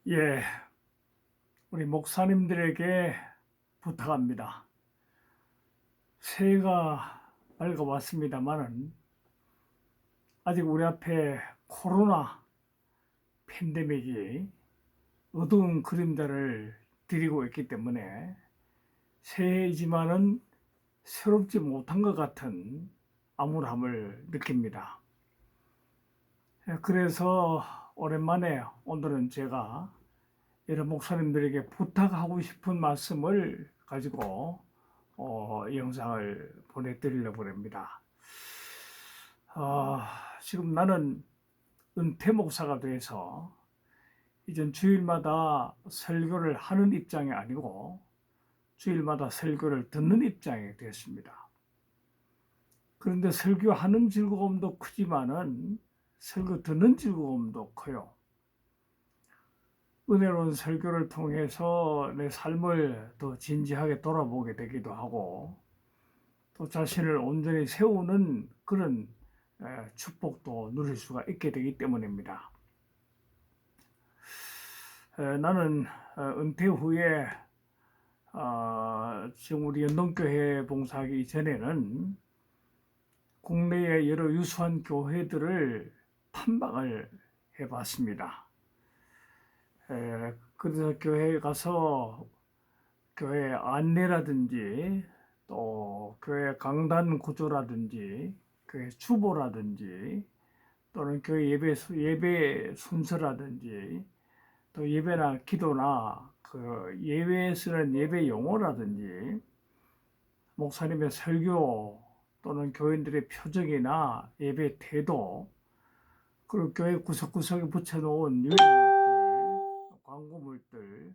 예, 우리 목사님들에게 부탁합니다. 새해가 밝아왔습니다만은 아직 우리 앞에 코로나 팬데믹이 어두운 그림자를 드리고 있기 때문에 새해이지만은 새롭지 못한 것 같은 암울함을 느낍니다. 그래서 오랜만에 오늘은 제가 여러 목사님들에게 부탁하고 싶은 말씀을 가지고 이 영상을 보내드리려고 합니다. 지금 나는 은퇴 목사가 돼서 이젠 주일마다 설교를 하는 입장이 아니고 주일마다 설교를 듣는 입장이 되었습니다. 그런데 설교하는 즐거움도 크지만은 설교 듣는 즐거움도 커요. 은혜로운 설교를 통해서 내 삶을 더 진지하게 돌아보게 되기도 하고 또 자신을 온전히 세우는 그런 축복도 누릴 수가 있게 되기 때문입니다. 나는 은퇴 후에 지금 우리 연동교회 봉사하기 이전에는 국내의 여러 유수한 교회들을 탐방을 해봤습니다. 그래서 교회에 가서 교회 안내라든지 또 교회 강단 구조라든지 교회 추보라든지 또는 교회 예배 순서라든지 또 예배나 기도나 그 예배에 쓰는 예배 용어라든지 목사님의 설교 또는 교인들의 표정이나 예배 태도 그리고 교회 구석구석에 붙여놓은 유리물들, 광고물들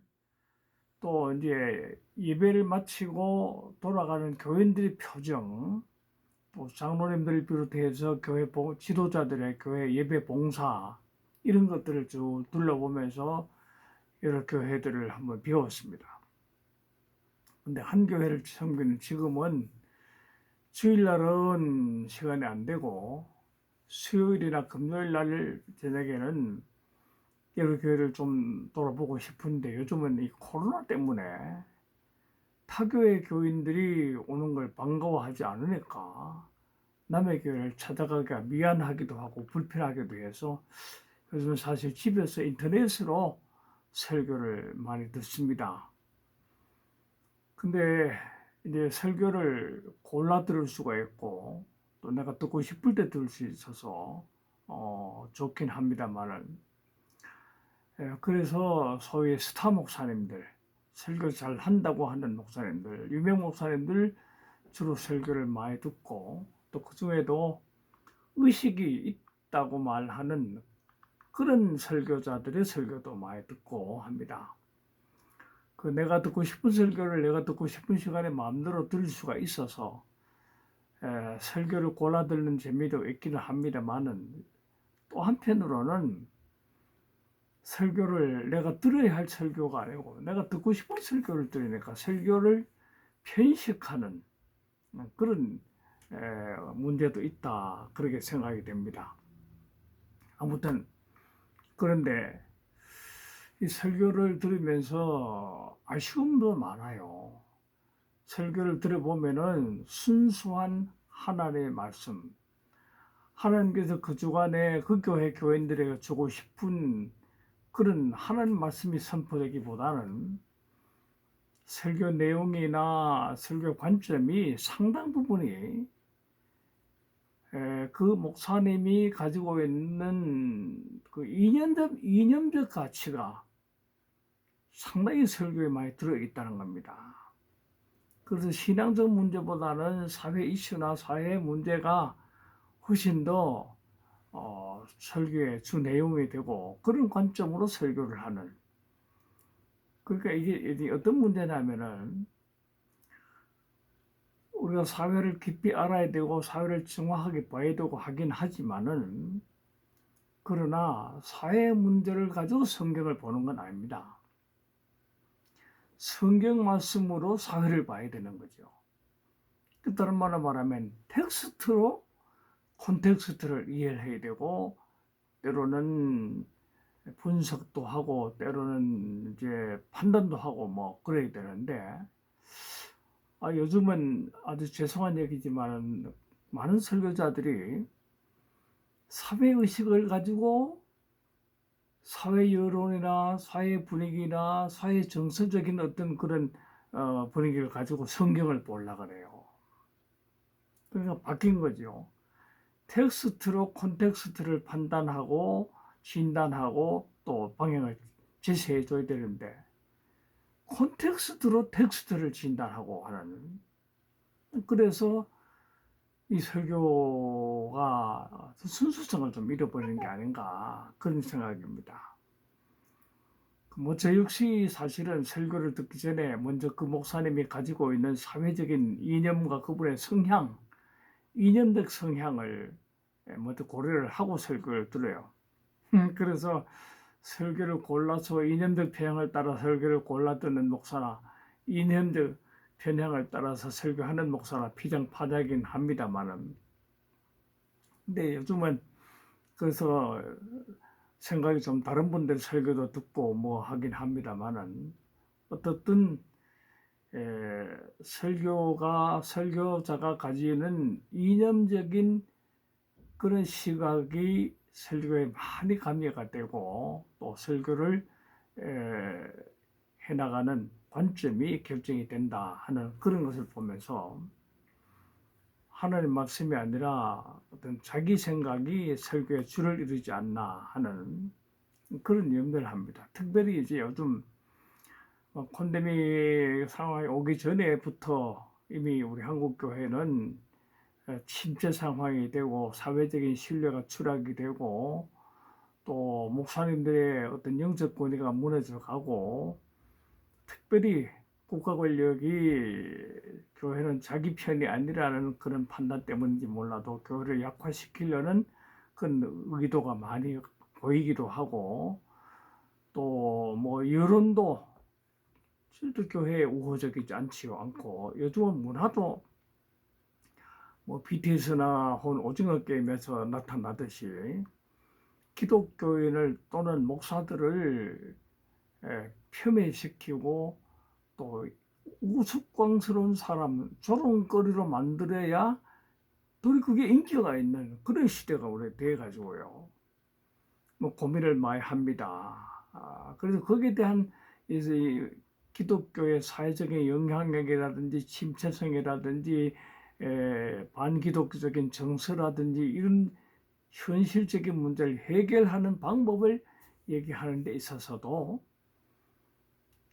또 이제 예배를 마치고 돌아가는 교인들의 표정, 또 장로님들을 비롯해서 교회 지도자들의 교회 예배 봉사 이런 것들을 쭉 둘러보면서 여러 교회들을 한번 배웠습니다. 근데 한 교회를 섬기는 지금은 주일날은 시간이 안 되고 수요일이나 금요일 날 저녁에는 여러 교회를 좀 돌아보고 싶은데 요즘은 이 코로나 때문에 타교의 교인들이 오는 걸 반가워하지 않으니까 남의 교회를 찾아가기가 미안하기도 하고 불편하기도 해서 요즘은 사실 집에서 인터넷으로 설교를 많이 듣습니다. 근데 이제 설교를 골라 들을 수가 있고 또 내가 듣고 싶을 때 들을 수 있어서 좋긴 합니다만은 그래서 소위 스타 목사님들 설교 잘 한다고 하는 목사님들 유명 목사님들 주로 설교를 많이 듣고 또 그 중에도 의식이 있다고 말하는 그런 설교자들의 설교도 많이 듣고 합니다. 그 내가 듣고 싶은 설교를 내가 듣고 싶은 시간에 마음대로 들을 수가 있어서 설교를 골라 듣는 재미도 있기는 합니다만은 또 한편으로는 설교를 내가 들어야 할 설교가 아니고 내가 듣고 싶은 설교를 들으니까 설교를 편식하는 그런 문제도 있다 그렇게 생각이 됩니다. 아무튼 그런데 이 설교를 들으면서 아쉬움도 많아요. 설교를 들어보면은 순수한 하나님의 말씀, 하나님께서 그 주간에 그 교회 교인들에게 주고 싶은 그런 하나님 말씀이 선포되기보다는 설교 내용이나 설교 관점이 상당 부분이 그 목사님이 가지고 있는 그 이념적 가치가 상당히 설교에 많이 들어있다는 겁니다. 그래서 신앙적 문제보다는 사회 이슈나 사회 문제가 훨씬 더 설교의 주 내용이 되고 그런 관점으로 설교를 하는 그러니까 이게 어떤 문제냐면은 우리가 사회를 깊이 알아야 되고 사회를 정확하게 봐야 되고 하긴 하지만은 그러나 사회 문제를 가지고 성경을 보는 건 아닙니다. 성경 말씀으로 사회를 봐야 되는 거죠. 그 다른 말로 말하면 텍스트로 콘텍스트를 이해를 해야 되고 때로는 분석도 하고 때로는 이제 판단도 하고 뭐 그래야 되는데 요즘은 아주 죄송한 얘기지만 많은 설교자들이 사회 의식을 가지고 사회 여론이나 사회 분위기나 사회 정서적인 어떤 그런 분위기를 가지고 성경을 보려고 그래요. 그러니까 바뀐 거죠. 텍스트로 콘텍스트를 판단하고 진단하고 또 방향을 제시해 줘야 되는데 콘텍스트로 텍스트를 진단하고 하는, 그래서 이 설교가 순수성을 좀 잃어버리는 게 아닌가 그런 생각입니다. 뭐 저 역시 사실은 설교를 듣기 전에 먼저 그 목사님이 가지고 있는 사회적인 이념과 그분의 성향, 이념적 성향을 먼저 고려를 하고 설교를 들어요. 그래서 설교를 골라서 이념적 편향을 따라 설교를 골라 듣는 목사나 이념적 편향을 따라서 설교하는 목사나 피장파장이긴 합니다만은, 근데 요즘은 그래서 생각이 좀 다른 분들 설교도 듣고 뭐 하긴 합니다만은, 어떻든 설교자가 가지는 이념적인 그런 시각이 설교에 많이 가미가 되고 또 설교를 해나가는 관점이 결정이 된다 하는 그런 것을 보면서 하나님 말씀이 아니라 어떤 자기 생각이 설교에 줄을 이루지 않나 하는 그런 염려를 합니다. 특별히 이제 요즘 팬데믹 상황이 오기 전에부터 이미 우리 한국 교회는 침체 상황이 되고 사회적인 신뢰가 추락이 되고 또 목사님들의 어떤 영적 권위가 무너져 가고, 특별히 국가 권력이 교회는 자기 편이 아니라는 그런 판단 때문인지 몰라도 교회를 약화시키려는 그런 의도가 많이 보이기도 하고, 또 뭐 여론도 실제 교회에 우호적이지 않고 요즘은 문화도 뭐 BTS나 혹은 오징어 게임에서 나타나듯이 기독교인을 또는 목사들을 폄훼시키고 또 우스꽝스러운 사람, 조롱거리로 만들어야 더 그게 인기가 있는 그런 시대가 우리 돼가지고요. 뭐 고민을 많이 합니다. 그래서 거기에 대한 이제 기독교의 사회적인 영향력이라든지 침체성이라든지 반기독교적인 정서라든지 이런 현실적인 문제를 해결하는 방법을 얘기하는 데 있어서도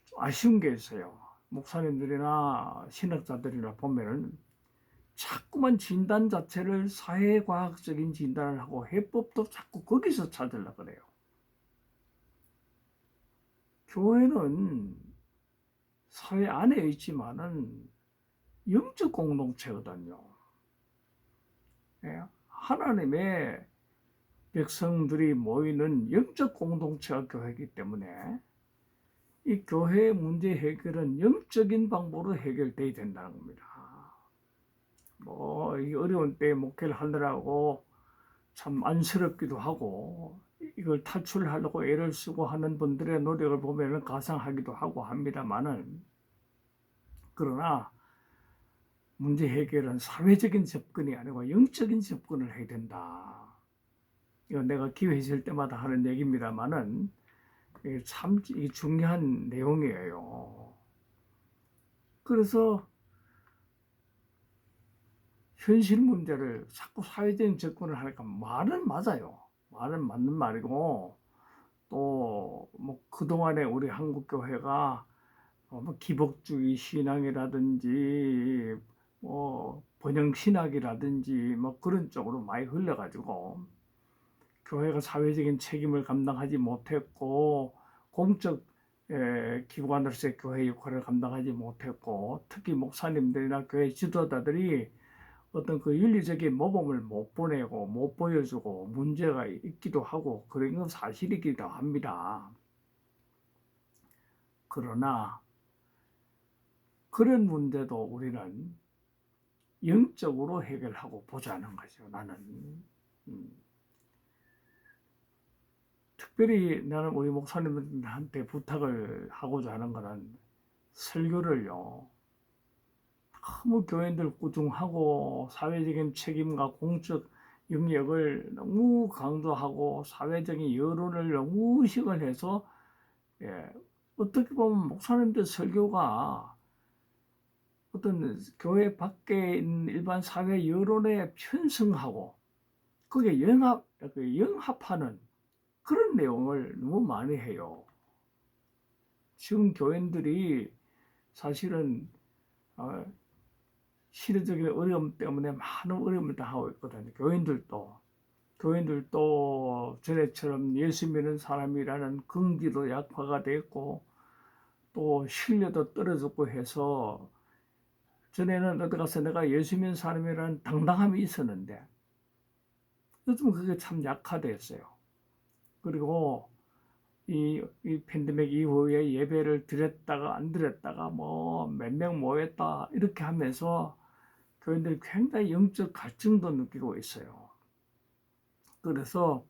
좀 아쉬운 게 있어요. 목사님들이나 신학자들이나 보면은 자꾸만 진단 자체를 사회과학적인 진단을 하고 해법도 자꾸 거기서 찾으려고 그래요. 교회는 사회 안에 있지만은 영적 공동체거든요. 하나님의 백성들이 모이는 영적 공동체가 교회이기 때문에 이 교회의 문제 해결은 영적인 방법으로 해결돼야 된다는 겁니다. 뭐 이 어려운 때에 목회를 하느라고 참 안쓰럽기도 하고 이걸 탈출하려고 애를 쓰고 하는 분들의 노력을 보면 가상하기도 하고 합니다만은, 그러나 문제 해결은 사회적인 접근이 아니고 영적인 접근을 해야 된다. 이건 내가 기회 있을 때마다 하는 얘기입니다만은 참 중요한 내용이에요. 그래서 현실 문제를 자꾸 사회적인 접근을 하니까 말은 맞아요. 말은 맞는 말이고, 또 뭐 그동안에 우리 한국 교회가 뭐 기복주의 신앙이라든지 뭐 번영 신학이라든지 뭐 그런 쪽으로 많이 흘러가지고 교회가 사회적인 책임을 감당하지 못했고 공적 기관으로서의 교회 역할을 감당하지 못했고, 특히 목사님들이나 교회 지도자들이 어떤 그 윤리적인 모범을 못 보내고 못 보여주고 문제가 있기도 하고 그런 건 사실이기도 합니다. 그러나 그런 문제도 우리는 영적으로 해결하고 보자는 거죠. 나는 특별히 나는 우리 목사님들한테 부탁을 하고자 하는 거는 설교를요. 너무 교인들 꾸중하고 사회적인 책임과 공적 영역을 너무 강조하고 사회적인 여론을 너무 의식을 해서 예, 어떻게 보면 목사님들 설교가 어떤 교회 밖에 있는 일반 사회 여론에 편승하고 그게 영합하는 그런 내용을 너무 많이 해요. 지금 교인들이 사실은 시대적인 어려움 때문에 많은 어려움을 당하고 있거든요. 교인들도 전에처럼 예수 믿는 사람이라는 긍지도 약화가 됐고 또 신뢰도 떨어졌고 해서 전에는 어디 가서 내가 예수 믿는 사람이라는 당당함이 있었는데 요즘 그게 참 약화됐어요. 그리고 이 팬데믹 이후에 예배를 드렸다가 안 드렸다가 뭐 몇 명 모였다 이렇게 하면서 교인들이 굉장히 영적 갈증도 느끼고 있어요. 그래서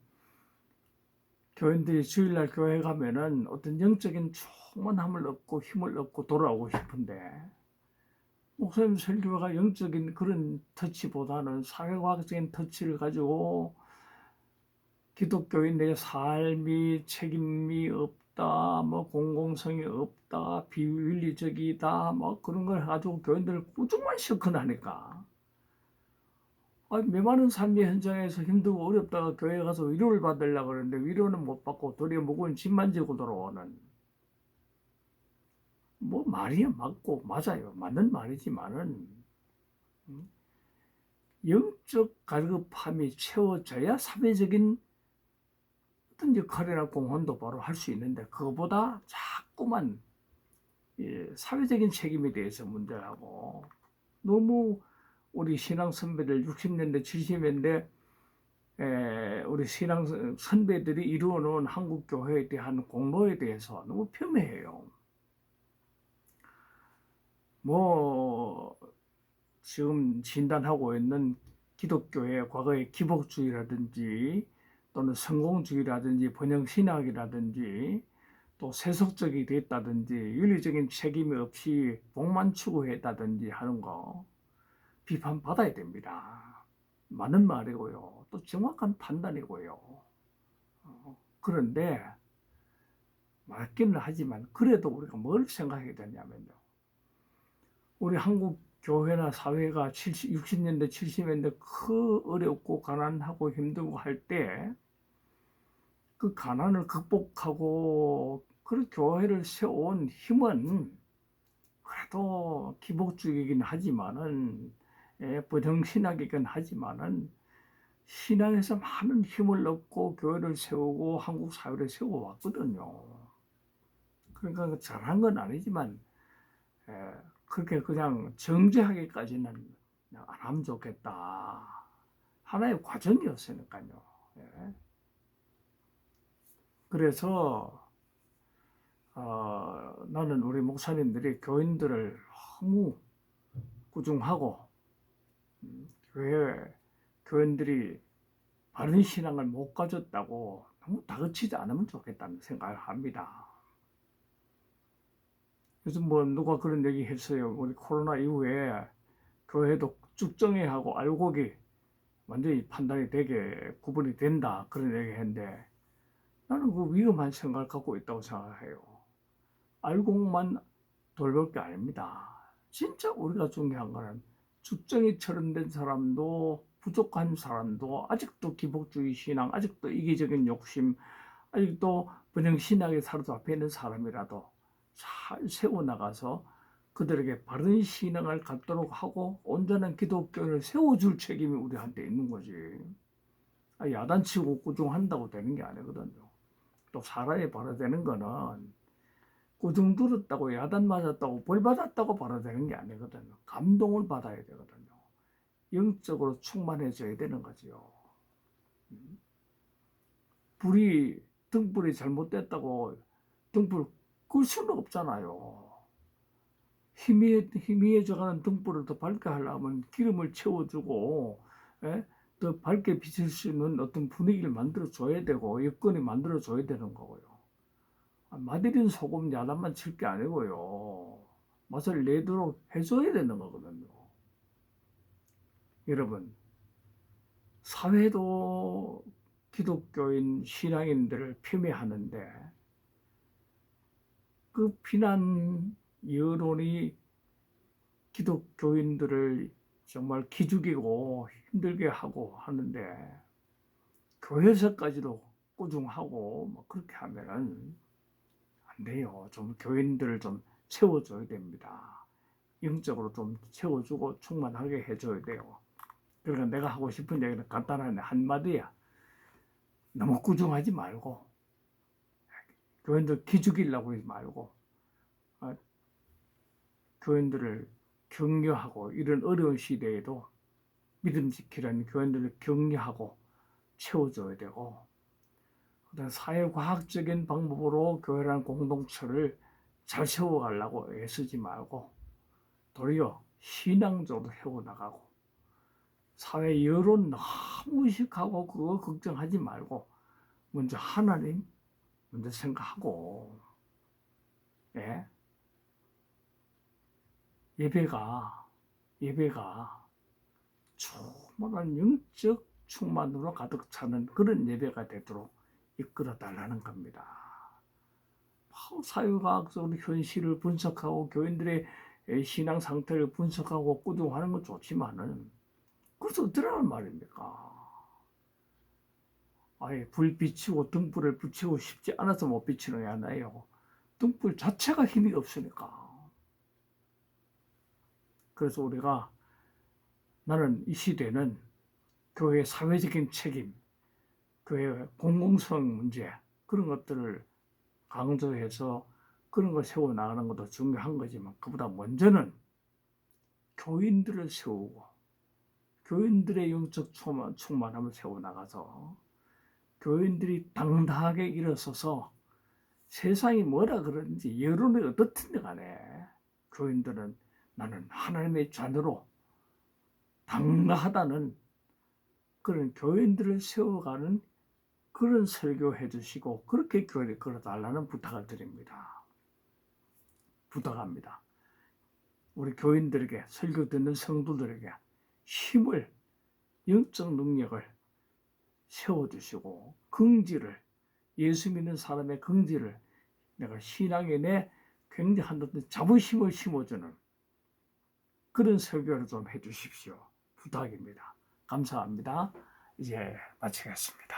교인들이 주일날 교회 가면은 어떤 영적인 충만함을 얻고 힘을 얻고 돌아오고 싶은데 목사님 설교가 영적인 그런 터치보다는 사회과학적인 터치를 가지고 기독교인의 삶이 책임이 없다, 뭐 공공성이 없다, 비윤리적이다, 뭐 그런 걸 가지고 교인들을 꾸중만 실컷하니까 메마른 삶의 현장에서 힘들고 어렵다가 교회 가서 위로를 받으려고 그러는데 위로는 못 받고 도리어 무거운 짐만 지고 돌아오는 뭐 말이 맞고 맞아요. 맞는 말이지만은 영적 갈급함이 채워져야 사회적인 어떤 역할이나 공헌도 바로 할 수 있는데 그거보다 자꾸만 사회적인 책임에 대해서 문제하고 너무 우리 신앙 선배들 60년대 70년대 우리 신앙 선배들이 이루어놓은 한국 교회에 대한 공로에 대해서 너무 폄훼해요. 뭐 지금 진단하고 있는 기독교의 과거의 기복주의라든지 또는 성공주의라든지 번영신학이라든지 또 세속적이 됐다든지 윤리적인 책임이 없이 복만 추구했다든지 하는 거 비판받아야 됩니다. 맞는 말이고요. 또 정확한 판단이고요. 그런데 맞기는 하지만 그래도 우리가 뭘 생각해야 되냐면요. 우리 한국 교회나 사회가 60년대, 70년대 그 어렵고 가난하고 힘들고 할 때 그 가난을 극복하고 그 교회를 세워온 힘은 그래도 기복주의이긴 하지만은 부정신학이긴 하지만은 신앙에서 많은 힘을 얻고 교회를 세우고 한국 사회를 세워왔거든요. 그러니까 잘한 건 아니지만 그렇게 그냥 정죄하기까지는 안 하면 좋겠다. 하나의 과정이었으니까요. 예. 그래서 나는 우리 목사님들이 교인들을 너무 꾸중하고 교인들이 바른 신앙을 못 가졌다고 너무 다그치지 않으면 좋겠다는 생각을 합니다. 요즘 뭐 누가 그런 얘기 했어요. 우리 코로나 이후에 교회도 쭉정회하고 알곡이 완전히 판단이 되게 구분이 된다. 그런 얘기 했는데 나는 그 위험한 생각을 갖고 있다고 생각해요. 알곡만 돌볼 게 아닙니다. 진짜 우리가 중요한 거는 쭉정이처럼 된 사람도 부족한 사람도 아직도 기복주의 신앙, 아직도 이기적인 욕심, 아직도 번영신학에 사로잡혀 있는 사람이라도 잘 세워나가서 그들에게 바른 신앙을 갖도록 하고 온전한 기독교를 세워줄 책임이 우리한테 있는 거지. 야단치고 꾸중한다고 되는 게 아니거든요. 또 사람이 바라되는 거는 꾸중 들었다고 야단 맞았다고 벌 받았다고 바라되는 게 아니거든요. 감동을 받아야 되거든요. 영적으로 충만해져야 되는 거지요. 등불이 잘못됐다고 등불 끌 수는 없잖아요. 희미해져가는 등불을 더 밝게 하려면 기름을 채워주고 더 밝게 비칠 수 있는 어떤 분위기를 만들어 줘야 되고 여건이 만들어 줘야 되는 거고요. 마디린 소금 야단만 칠 게 아니고요. 맛을 내도록 해줘야 되는 거거든요. 여러분, 사회도 기독교인 신앙인들을 폄훼하는데 그 비난 여론이 기독교인들을 정말 기죽이고 힘들게 하고 하는데 교회에서까지도 꾸중하고 뭐 그렇게 하면은 안 돼요. 좀 교인들을 좀 채워줘야 됩니다. 영적으로 좀 채워주고 충만하게 해줘야 돼요. 그러니까 내가 하고 싶은 얘기는 간단한 한마디야. 너무 꾸중하지 말고 교인들 기죽이려고 하지 말고 교인들을 격려하고 이런 어려운 시대에도 믿음 지키려는 교인들을 격려하고 채워줘야 되고 사회과학적인 방법으로 교회라는 공동체를 잘 세워가려고 애쓰지 말고 도리어 신앙적으로 세워나가고 사회 여론 너무 의식하고 그거 걱정하지 말고 먼저 하나님 먼저 생각하고 예? 예배가 충만한 영적 충만으로 가득 차는 그런 예배가 되도록 이끌어 달라는 겁니다. 사회과학적으로 현실을 분석하고 교인들의 신앙 상태를 분석하고 꾸중하는 건 좋지만은 그래서 어쩌라는 말입니까? 아예 불 비치고 등불을 붙이고 싶지 않아서 못 비치는 게 아니에요. 등불 자체가 힘이 없으니까. 그래서 우리가 나는 이 시대는 교회의 사회적인 책임, 교회의 공공성 문제 그런 것들을 강조해서 그런 걸 세워나가는 것도 중요한 거지만 그보다 먼저는 교인들을 세우고 교인들의 영적 충만함을 세워나가서 교인들이 당당하게 일어서서 세상이 뭐라 그러는지 여론이 어떻든 간에 교인들은 나는 하나님의 자녀로 당당하다는 그런 교인들을 세워가는 그런 설교해 주시고 그렇게 교회를 걸어달라는 부탁을 드립니다. 부탁합니다. 우리 교인들에게 설교 듣는 성도들에게 힘을 영적 능력을 세워주시고 긍지를 예수 믿는 사람의 긍지를 내가 신앙에 내 굉장한 어떤 자부심을 심어주는 그런 설교를 좀 해주십시오. 부탁입니다. 감사합니다. 이제 마치겠습니다.